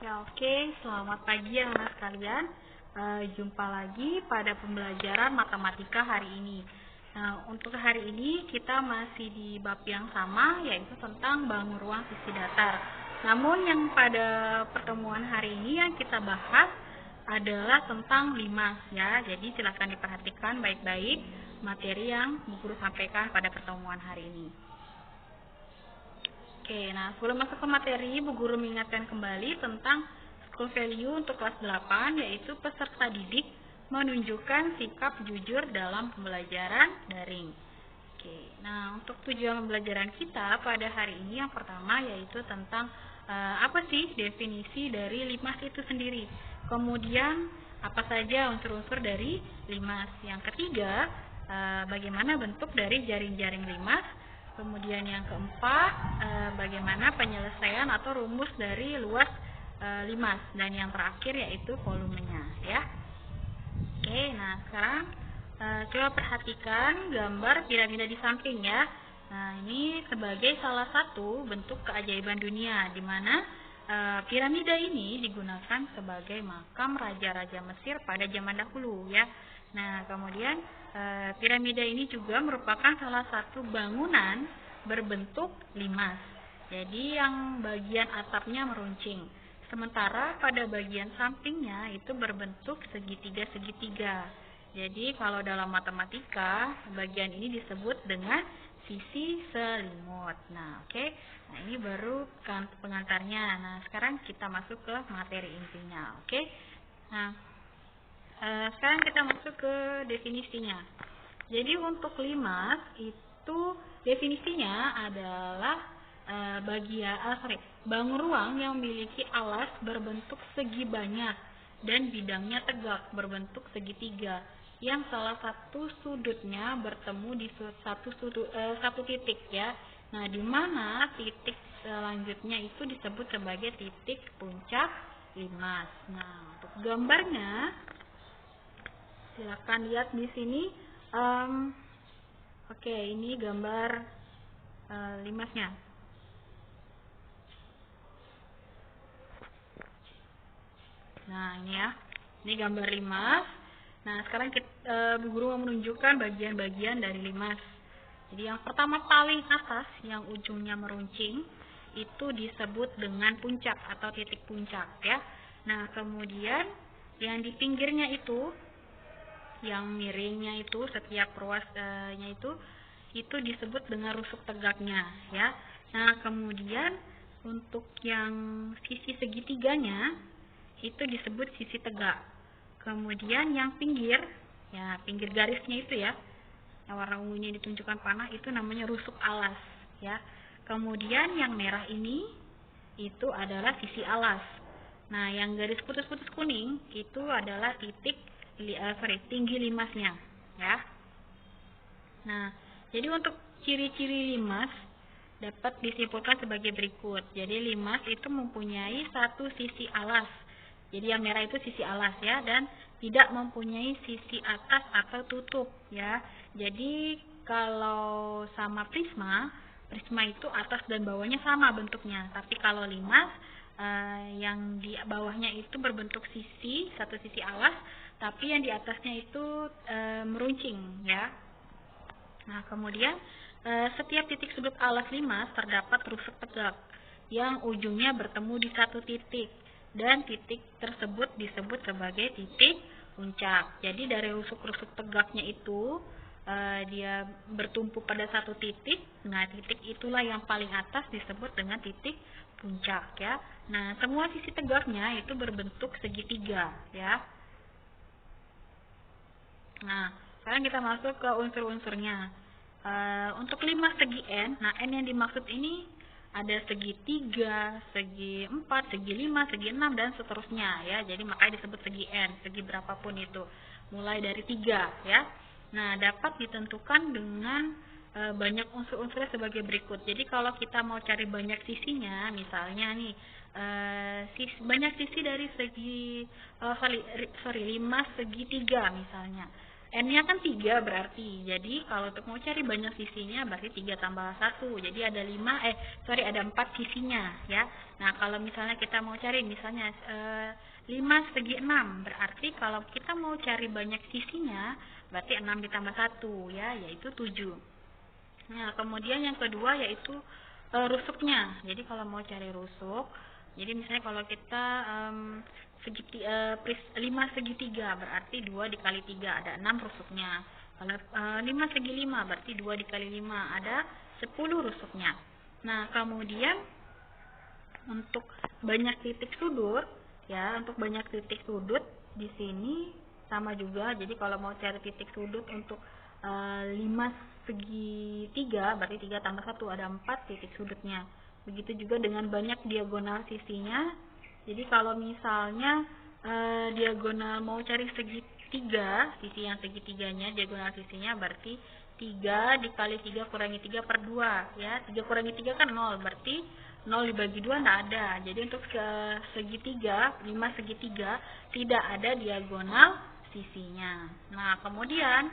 Oke, selamat pagi anak sekalian. Jumpa lagi pada pembelajaran matematika hari ini. Nah, untuk hari ini kita masih di bab yang sama, yaitu tentang bangun ruang sisi datar. Namun yang pada pertemuan hari ini yang kita bahas adalah tentang limas ya. Jadi silakan diperhatikan baik-baik materi yang Bu Guru sampaikan pada pertemuan hari ini. Oke, nah sebelum masuk ke materi, Bu Guru mengingatkan kembali tentang school value untuk kelas 8, yaitu peserta didik menunjukkan sikap jujur dalam pembelajaran daring. Oke, nah untuk tujuan pembelajaran kita pada hari ini yang pertama yaitu tentang apa sih definisi dari limas itu sendiri. Kemudian apa saja unsur-unsur dari limas. Yang ketiga, bagaimana bentuk dari jaring-jaring limas. Kemudian yang keempat, bagaimana penyelesaian atau rumus dari luas limas. Dan yang terakhir yaitu volumenya ya. Oke, nah sekarang coba perhatikan gambar piramida di samping ya. Nah, ini sebagai salah satu bentuk keajaiban dunia, di mana piramida ini digunakan sebagai makam raja-raja Mesir pada zaman dahulu ya. Nah, kemudian piramida ini juga merupakan salah satu bangunan berbentuk limas. Jadi yang bagian atapnya meruncing. Sementara pada bagian sampingnya itu berbentuk segitiga-segitiga. Jadi kalau dalam matematika, bagian ini disebut dengan sisi selimut. Nah, oke. Nah, ini baru pengantarnya. Nah, sekarang kita masuk ke materi intinya, oke. Nah, sekarang kita masuk ke definisinya. Jadi untuk limas itu definisinya adalah bangun ruang yang memiliki alas berbentuk segi banyak dan bidangnya tegak berbentuk segitiga yang salah satu sudutnya bertemu di satu titik ya. Nah, di mana titik selanjutnya itu disebut sebagai titik puncak limas. Nah, untuk gambarnya silakan lihat di sini. Oke, ini gambar limasnya. Nah, ini ya. Ini gambar limas. Nah, sekarang Bu Guru mau menunjukkan bagian-bagian dari limas. Jadi yang pertama paling atas yang ujungnya meruncing itu disebut dengan puncak atau titik puncak ya. Nah, kemudian yang di pinggirnya itu yang miringnya itu setiap ruasnya itu disebut dengan rusuk tegaknya ya. Nah, kemudian untuk yang sisi segitiganya itu disebut sisi tegak. Kemudian yang pinggir garisnya itu ya, yang warna ungunya ditunjukkan panah itu namanya rusuk alas ya. Kemudian yang merah ini itu adalah sisi alas. Nah, yang garis putus-putus kuning itu adalah tinggi limasnya ya. Nah, jadi untuk ciri-ciri limas dapat disimpulkan sebagai berikut. Jadi limas itu mempunyai satu sisi alas. Jadi yang merah itu sisi alas ya, dan tidak mempunyai sisi atas atau tutup ya. Jadi kalau sama prisma itu atas dan bawahnya sama bentuknya. Tapi kalau limas yang di bawahnya itu berbentuk satu sisi alas, tapi yang di atasnya itu meruncing ya. Nah, kemudian setiap titik sudut alas limas terdapat rusuk tegak yang ujungnya bertemu di satu titik, dan titik tersebut disebut sebagai titik puncak. Jadi dari rusuk-rusuk tegaknya itu dia bertumpu pada satu titik. Nah, titik itulah yang paling atas disebut dengan titik puncak ya. Nah, semua sisi tegaknya itu berbentuk segitiga ya. Nah, sekarang kita masuk ke unsur-unsurnya. Untuk limas segi N, nah N yang dimaksud ini ada segi 3, segi 4, segi 5, segi 6, dan seterusnya ya. Jadi makanya disebut segi N, segi berapapun itu, mulai dari 3 ya. Nah, dapat ditentukan dengan banyak unsur-unsurnya sebagai berikut. Jadi kalau kita mau cari banyak sisinya, misalnya nih banyak sisi dari segi limas segi 3 misalnya. N-nya kan 3 berarti. Jadi kalau untuk mau cari banyak sisinya berarti 3 tambah 1. Jadi ada 4 sisinya ya. Nah, kalau misalnya kita mau cari misalnya 5 segi 6, berarti kalau kita mau cari banyak sisinya berarti 6 ditambah 1 ya, yaitu 7. Nah, kemudian yang kedua yaitu rusuknya. Jadi kalau mau cari rusuk, jadi misalnya kalau kita 5 segitiga berarti 2 dikali 3 ada 6 rusuknya. Kalau 5 segi 5 berarti 2 dikali 5 ada 10 rusuknya. Nah, kemudian untuk banyak titik sudut ya, untuk banyak titik sudut di sini sama juga. Jadi kalau mau cari titik sudut untuk 5 segi 3 berarti 3 tambah 1 ada 4 titik sudutnya. Begitu juga dengan banyak diagonal sisinya. Jadi kalau misalnya diagonal mau cari segitiga, sisi yang segitiganya diagonal sisinya berarti 3 dikali 3 kurangi 3 per 2 ya. 3 kurangi 3 kan 0, berarti 0 dibagi 2 tidak ada. Jadi untuk segitiga, 5 segitiga tidak ada diagonal sisinya. Nah, kemudian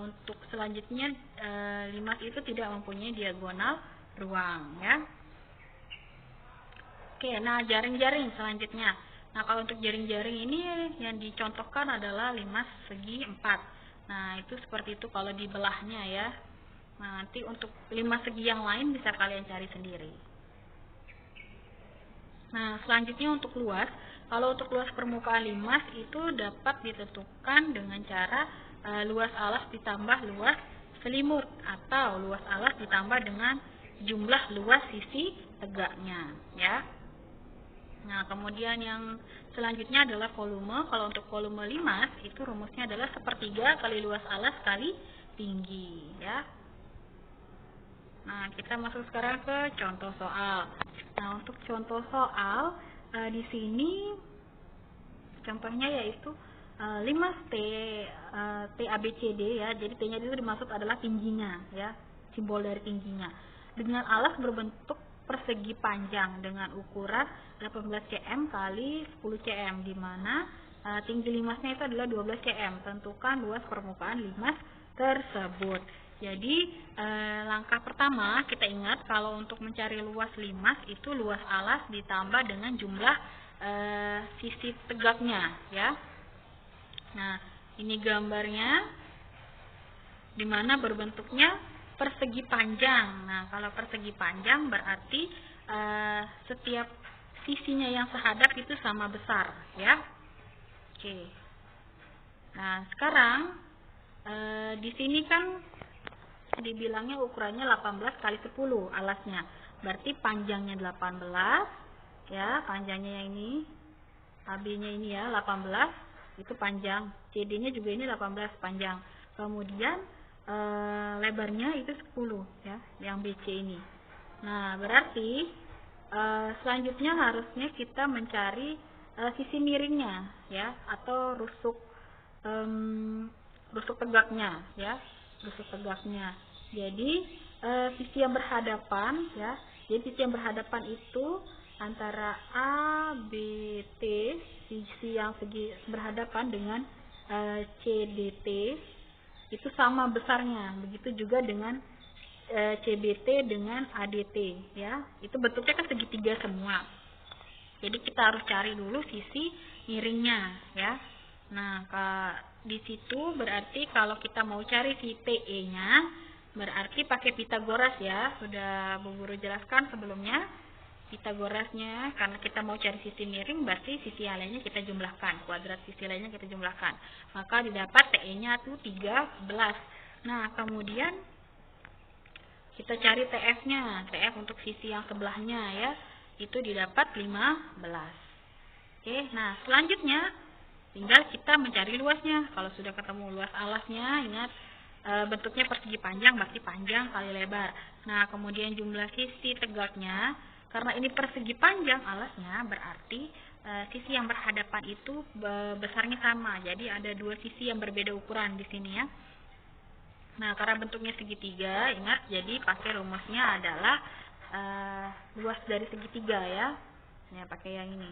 untuk selanjutnya 5 itu tidak mempunyai diagonal ruang ya. Oke, nah jaring-jaring selanjutnya. Nah, kalau untuk jaring-jaring ini yang dicontohkan adalah 5 segi 4. Nah, itu seperti itu kalau di belahnya ya. Nah, nanti untuk 5 segi yang lain bisa kalian cari sendiri. Nah, selanjutnya untuk luas. Kalau untuk luas permukaan limas itu dapat ditentukan dengan cara luas alas ditambah luas selimut atau luas alas ditambah dengan jumlah luas sisi tegaknya ya. Nah, kemudian yang selanjutnya adalah volume. Kalau untuk volume limas itu rumusnya adalah 1/3 kali luas alas kali tinggi ya. Nah, kita masuk sekarang ke contoh soal. Nah, untuk contoh soal di sini contohnya yaitu limas T ABCD ya. Jadi T-nya itu dimaksud adalah tingginya ya, simbol dari tingginya. Dengan alas berbentuk persegi panjang dengan ukuran 18 cm kali 10 cm, di mana tinggi limasnya itu adalah 12 cm. Tentukan luas permukaan limas tersebut. Jadi langkah pertama kita ingat kalau untuk mencari luas limas itu luas alas ditambah dengan jumlah sisi tegaknya ya. Nah, ini gambarnya di mana berbentuknya persegi panjang. Nah, kalau persegi panjang berarti setiap sisinya yang sehadap itu sama besar ya. Oke. Nah, sekarang di sini kan dibilangnya ukurannya 18 kali 10 alasnya. Berarti panjangnya 18 ya, panjangnya yang ini, AB-nya ini ya 18 itu panjang, CD-nya juga ini 18 panjang. Kemudian lebarnya itu 10 ya, yang BC ini. Nah, berarti selanjutnya harusnya kita mencari sisi miringnya ya, atau rusuk tegaknya ya, rusuk tegaknya. Jadi sisi yang berhadapan ya, jadi sisi yang berhadapan itu antara ABT, sisi yang segi berhadapan dengan CDT itu sama besarnya. Begitu juga dengan CBT dengan ADT ya. Itu bentuknya kan segitiga semua. Jadi kita harus cari dulu sisi miringnya ya. Nah, di situ berarti kalau kita mau cari si TE-nya berarti pakai Pitagoras ya. Sudah Bu Guru jelaskan sebelumnya. Pitagorasnya karena kita mau cari sisi miring berarti sisi yang lainnya kita jumlahkan, kuadrat sisi lainnya kita jumlahkan, maka didapat TE-nya itu 13. Nah, kemudian kita cari TF-nya, TF untuk sisi yang sebelahnya ya, itu didapat 15. Oke, nah selanjutnya tinggal kita mencari luasnya. Kalau sudah ketemu luas alasnya, ingat bentuknya persegi panjang berarti panjang kali lebar. Nah, kemudian jumlah sisi tegaknya, karena ini persegi panjang alasnya berarti sisi yang berhadapan itu besarnya sama. Jadi ada dua sisi yang berbeda ukuran di sini ya. Nah, karena bentuknya segitiga, ingat jadi pakai rumusnya adalah luas dari segitiga ya. Ya, pakai yang ini.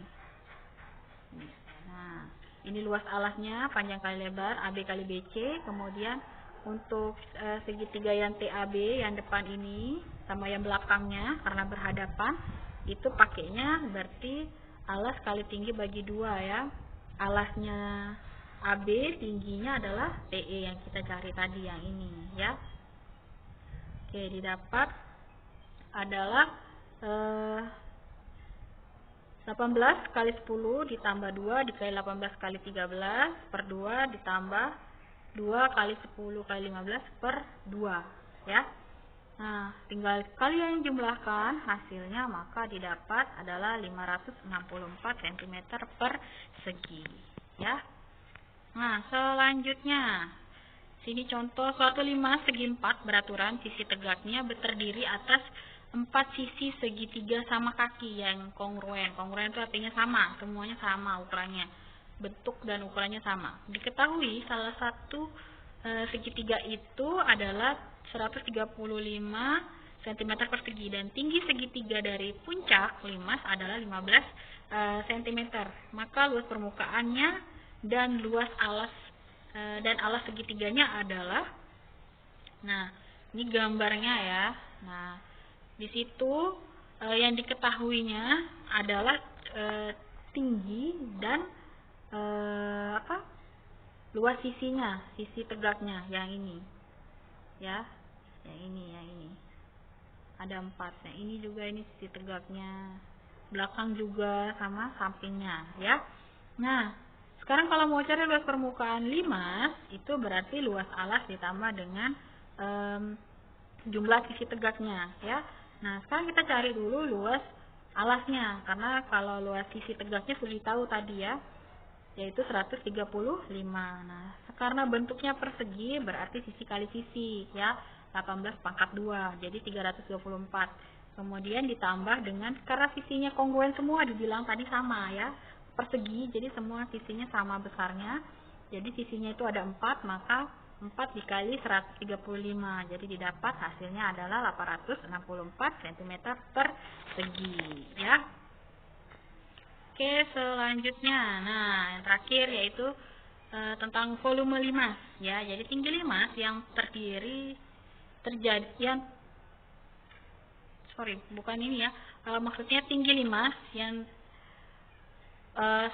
Nah, ini luas alasnya, panjang kali lebar, AB kali BC. Kemudian untuk segitiga yang TAB yang depan ini sama yang belakangnya karena berhadapan, itu pakainya berarti alas kali tinggi bagi 2 ya. Alasnya AB, tingginya adalah TE yang kita cari tadi yang ini ya. Oke, didapat adalah 18 kali 10 ditambah 2 dikali 18 kali 13 per 2 ditambah 2 kali 10 kali 15 per 2 ya. Nah, tinggal kalian jumlahkan hasilnya, maka didapat adalah 564 cm persegi ya. Nah, selanjutnya sini contoh suatu limas segi 4 beraturan sisi tegaknya terdiri atas 4 sisi segitiga sama kaki yang kongruen. Kongruen itu artinya sama, semuanya sama ukurannya, bentuk dan ukurannya sama. Diketahui salah satu segitiga itu adalah 135 cm persegi dan tinggi segitiga dari puncak limas adalah 15 cm. Maka luas permukaannya dan luas alas dan alas segitiganya adalah, nah ini gambarnya ya. Nah, di situ yang diketahuinya adalah tinggi dan luas sisinya, sisi tegaknya yang ini ya, yang ini ada 4. Nah, ini juga ini sisi tegaknya, belakang juga sama sampingnya ya. Nah, sekarang kalau mau cari luas permukaan limas, itu berarti luas alas ditambah dengan jumlah sisi tegaknya ya. Nah, sekarang kita cari dulu luas alasnya, karena kalau luas sisi tegaknya sudah tahu tadi ya, yaitu 135. Nah, karena bentuknya persegi berarti sisi kali sisi ya, 18 pangkat 2, jadi 324. Kemudian ditambah dengan, karena sisinya kongruen semua dibilang tadi sama ya, persegi, jadi semua sisinya sama besarnya, jadi sisinya itu ada 4, maka 4 dikali 135, jadi didapat hasilnya adalah 864 cm persegi ya. Oke, selanjutnya, nah yang terakhir yaitu tentang volume limas ya. Jadi tinggi limas yang maksudnya tinggi limas yang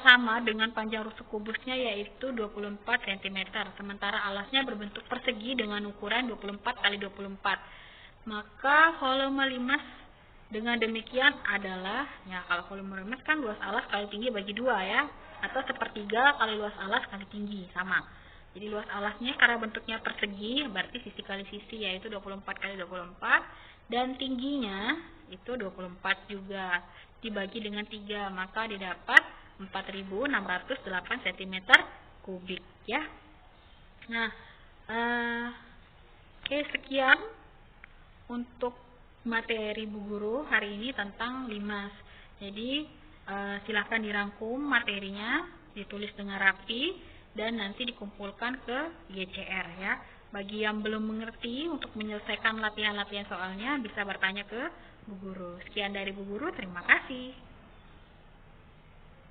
sama dengan panjang rusuk kubusnya yaitu 24 cm, sementara alasnya berbentuk persegi dengan ukuran 24 kali 24. Maka volume limas dengan demikian adalah, ya kalau volume limas kan luas alas kali tinggi bagi 2 ya, atau sepertiga kali luas alas kali tinggi, sama. Jadi luas alasnya karena bentuknya persegi berarti sisi kali sisi yaitu 24 kali 24, dan tingginya itu 24 juga dibagi dengan 3, maka didapat 4.608 cm kubik ya. Nah, oke, sekian untuk materi Bu Guru hari ini tentang limas. Jadi silahkan dirangkum materinya, ditulis dengan rapi, dan nanti dikumpulkan ke GCR ya. Bagi yang belum mengerti untuk menyelesaikan latihan-latihan soalnya bisa bertanya ke Bu Guru. Sekian dari Bu Guru, terima kasih.